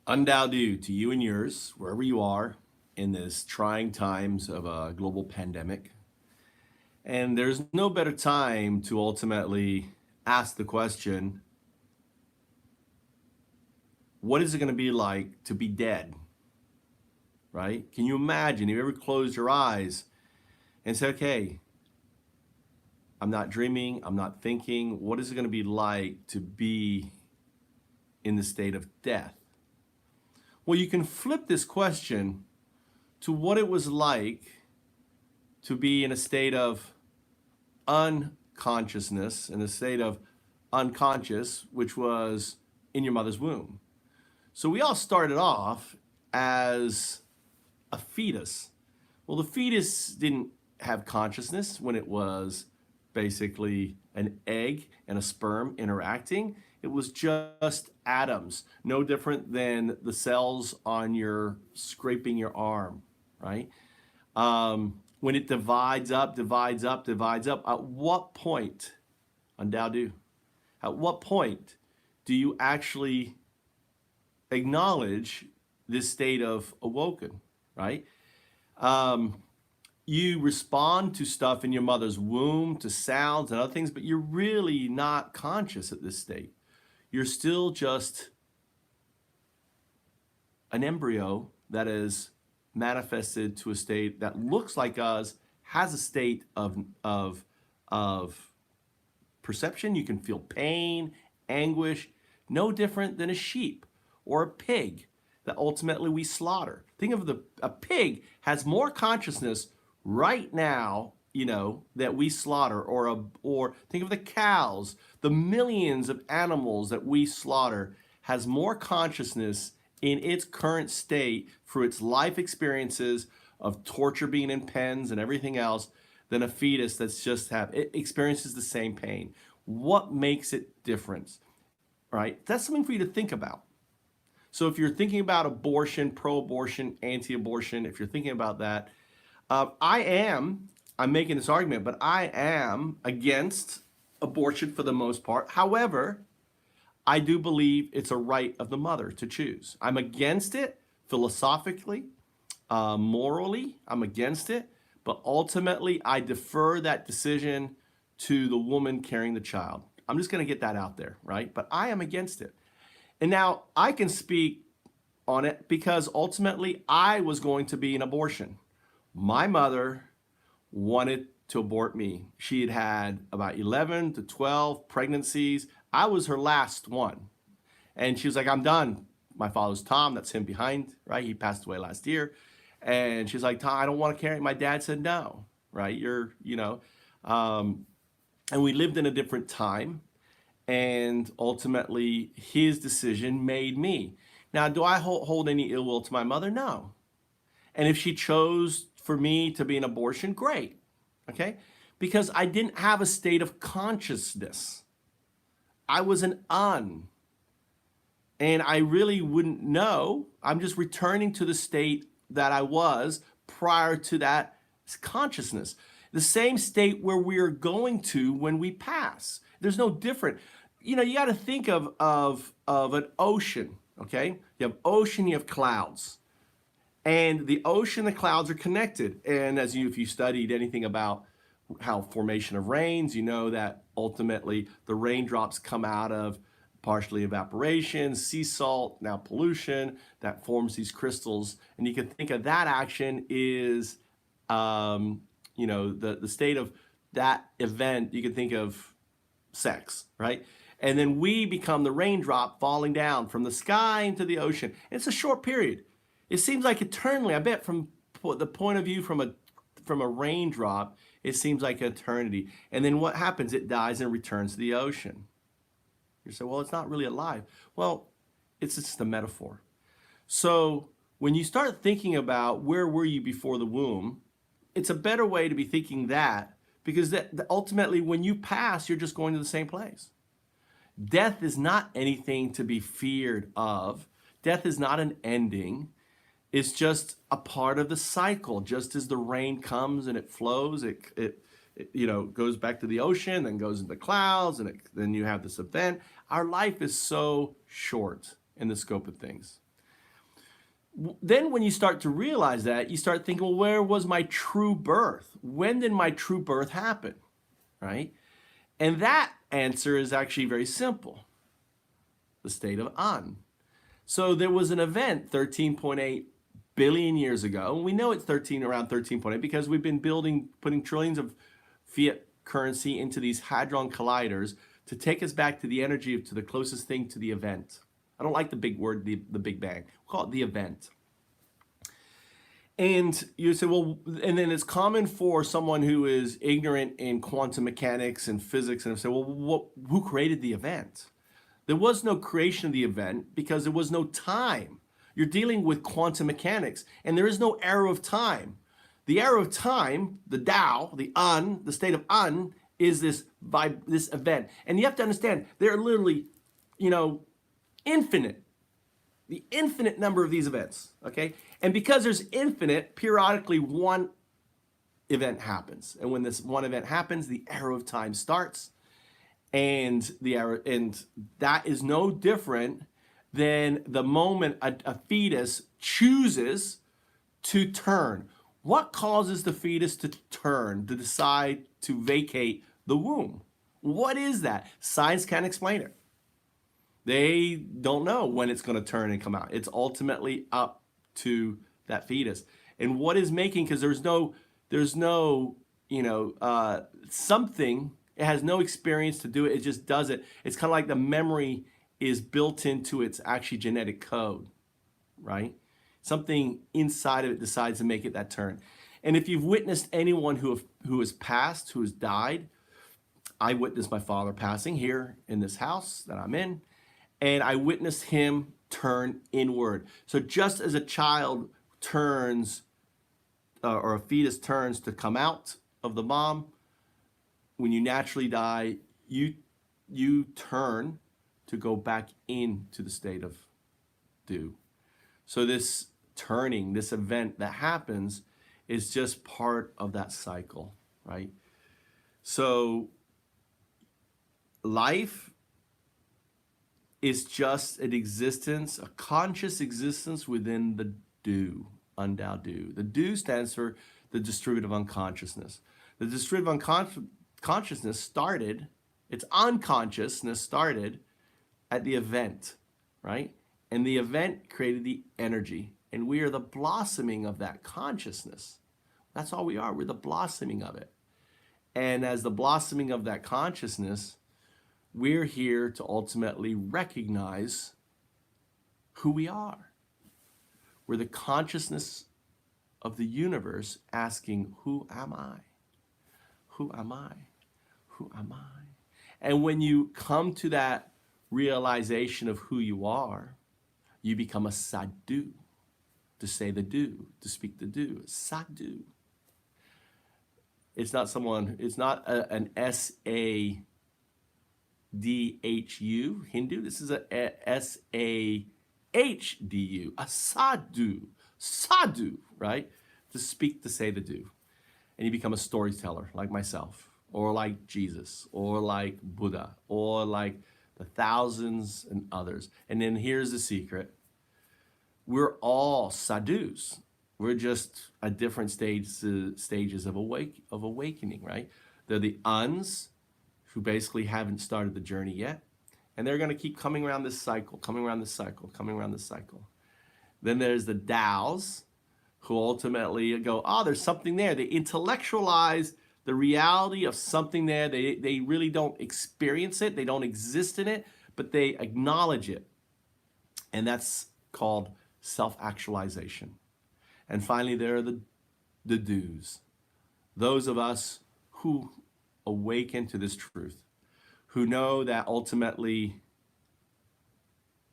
UnDaoDu to you and yours, wherever you are in this trying times of a global pandemic. And there's no better time to ultimately ask the question, what is it going to be like to be dead? Right? Can you imagine if you ever closed your eyes and said, okay, I'm not dreaming, I'm not thinking, what is it going to be like to be in the state of death? Well, you can flip this question to what it was like to be in a state of unconsciousness, in a state of unconscious, which was in your mother's womb. So we all started off as a fetus. Well, the fetus didn't have consciousness when it was basically an egg and a sperm interacting. It was just atoms, no different than the cells on your scraping your arm, right? When it divides up, at what point, UnDaoDu, at what point do you actually acknowledge this state of awoken, right? You respond to stuff in your mother's womb, to sounds and other things, but you're really not conscious at this state. You're still just an embryo that is manifested to a state that looks like us, has a state of perception. You can feel pain, anguish, no different than a sheep or a pig that ultimately we slaughter. Think of a pig has more consciousness right now, that we slaughter, or think of the cows, the millions of animals that we slaughter has more consciousness in its current state through its life experiences of torture, being in pens and everything else, than a fetus that's it experiences the same pain. What makes it different, right? That's something for you to think about. So if you're thinking about abortion, pro-abortion, anti-abortion, if you're thinking about that, I'm making this argument, but I am against abortion for the most part. However, I do believe it's a right of the mother to choose. I'm against it philosophically, morally, I'm against it, but ultimately I defer that decision to the woman carrying the child. I'm just going to get that out there, right? But I am against it. And now I can speak on it because ultimately I was going to be an abortion. My mother wanted to abort me. She had had about 11 to 12 pregnancies. I was her last one. And she was like, I'm done. My father's Tom, that's him behind, right? He passed away last year. And she's like, Tom, I don't want to carry. My dad said, no, right? And we lived in a different time. And ultimately, his decision made me. Now, do I hold any ill will to my mother? No. And if she chose for me to be an abortion, great, okay? Because I didn't have a state of consciousness. I was an and I really wouldn't know. I'm just returning to the state that I was prior to that consciousness. The same state where we are going to when we pass. There's no different. You got to think of an ocean, okay? You have ocean, you have clouds. And the ocean and the clouds are connected. And if you studied anything about how formation of rains, you know that ultimately the raindrops come out of partially evaporation, sea salt, now pollution, that forms these crystals. And you can think of that action is, the state of that event, you can think of sex, right? And then we become the raindrop falling down from the sky into the ocean. It's a short period. It seems like eternally. I bet from the point of view from a raindrop, it seems like eternity. And then what happens? It dies and returns to the ocean. You say, well, it's not really alive. Well, it's just a metaphor. So when you start thinking about where were you before the womb, it's a better way to be thinking that, because ultimately when you pass, you're just going to the same place. Death is not anything to be feared of. Death is not an ending. It's just a part of the cycle. Just as the rain comes and it flows, it goes back to the ocean, then goes into the clouds, and then you have this event. Our life is so short in the scope of things. Then when you start to realize that, you start thinking, well, where was my true birth? When did my true birth happen? Right? And that answer is actually very simple. The state of Un. So there was an event 13.8 billion years ago. And we know it's around 13.8 because we've been putting trillions of fiat currency into these hadron colliders to take us back to the energy, to the closest thing to the event. I don't like the big word, the Big Bang. We'll call it the event. And you say, well, and then it's common for someone who is ignorant in quantum mechanics and physics and say, well, who created the event? There was no creation of the event because there was no time. You're dealing with quantum mechanics, and there is no arrow of time. The arrow of time, the Tao, the Un, the state of Un, is this event. And you have to understand, there are literally, infinite, the infinite number of these events, okay? And because there's infinite, periodically one event happens. And when this one event happens, the arrow of time starts. And that is no different than the moment a fetus chooses to turn. What causes the fetus to turn, to decide to vacate the womb? What is that? Science can't explain it. They don't know when it's going to turn and come out. It's ultimately up to that fetus. And what is making, because there's no, something, it has no experience to do it. It just does it. It's kind of like the memory is built into its actually genetic code, right? Something inside of it decides to make it that turn. And if you've witnessed anyone who has passed, who has died, I witnessed my father passing here in this house that I'm in, and I witnessed him turn inward. So just as a child turns, or a fetus turns to come out of the mom, when you naturally die, you turn to go back into the state of Du. So this turning, this event that happens is just part of that cycle, right? So life is just an existence, a conscious existence within the Du, UnDaoDu. The Du stands for the distributive unconsciousness. The distributive unconsciousness started, its unconsciousness started at the event, right? And the event created the energy. And we are the blossoming of that consciousness. That's all we are. We're the blossoming of it. And as the blossoming of that consciousness, we're here to ultimately recognize who we are. We're the consciousness of the universe asking, who am I? Who am I? Who am I? And when you come to that realization of who you are, you become a sadhu, to say the Du, to speak the Du, sadhu. It's not an S-A-D-H-U, Hindu. This is a S-A-H-D-U, a sadhu, right? To speak, to say the Du. And you become a storyteller like myself, or like Jesus, or like Buddha, or like the thousands and others. And then here's the secret. We're all sadhus. We're just at different stages of awakening, right? They're the Uns who basically haven't started the journey yet. And they're going to keep coming around this cycle, coming around this cycle, coming around this cycle. Then there's the Taos who ultimately go, oh, there's something there. They intellectualize the reality of something there. They really don't experience it. They don't exist in it, but they acknowledge it. And that's called self-actualization. And finally, there are the Dus, those of us who awaken to this truth, who know that ultimately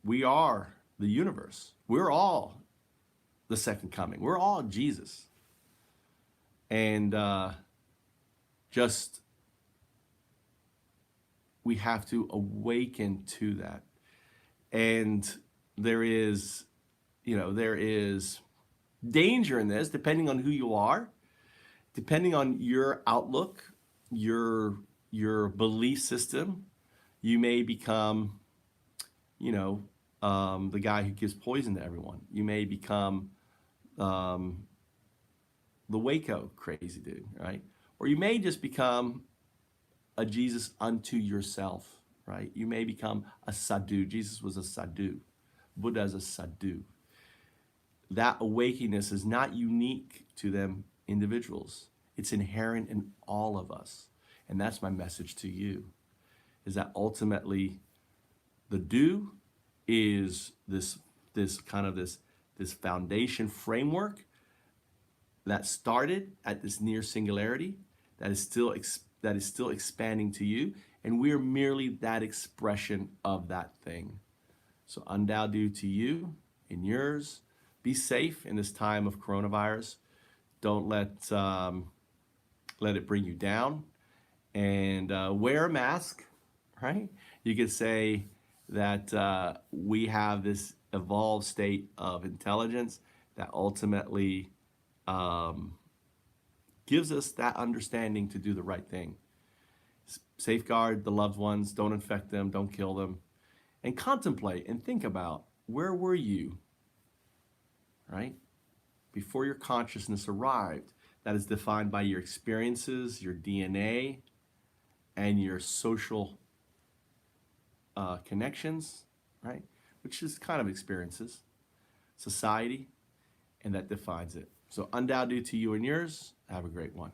we are the universe. We're all the second coming. We're all Jesus. And we have to awaken to that. And there is danger in this, depending on who you are, depending on your outlook, your belief system. You may become, the guy who gives poison to everyone. You may become um, the Waco crazy dude, right? Or you may just become a Jesus unto yourself, right? You may become a sadhu. Jesus was a sadhu. Buddha is a sadhu. That awakeness is not unique to them individuals. It's inherent in all of us. And that's my message to you, is that ultimately the do is this kind of this foundation framework that started at this near singularity that is still expanding to you, and we are merely that expression of that thing. So UnDaoDu to you and yours. Be safe in this time of coronavirus. Don't let it bring you down, and wear a mask. Right? You could say that we have this evolved state of intelligence that ultimately gives us that understanding to do the right thing. Safeguard the loved ones, don't infect them, don't kill them, and contemplate and think about, where were you, right? Before your consciousness arrived. That is defined by your experiences, your DNA, and your social connections, right? Which is kind of experiences, society, and that defines it. So UnDaoDu to you and yours. Have a great one.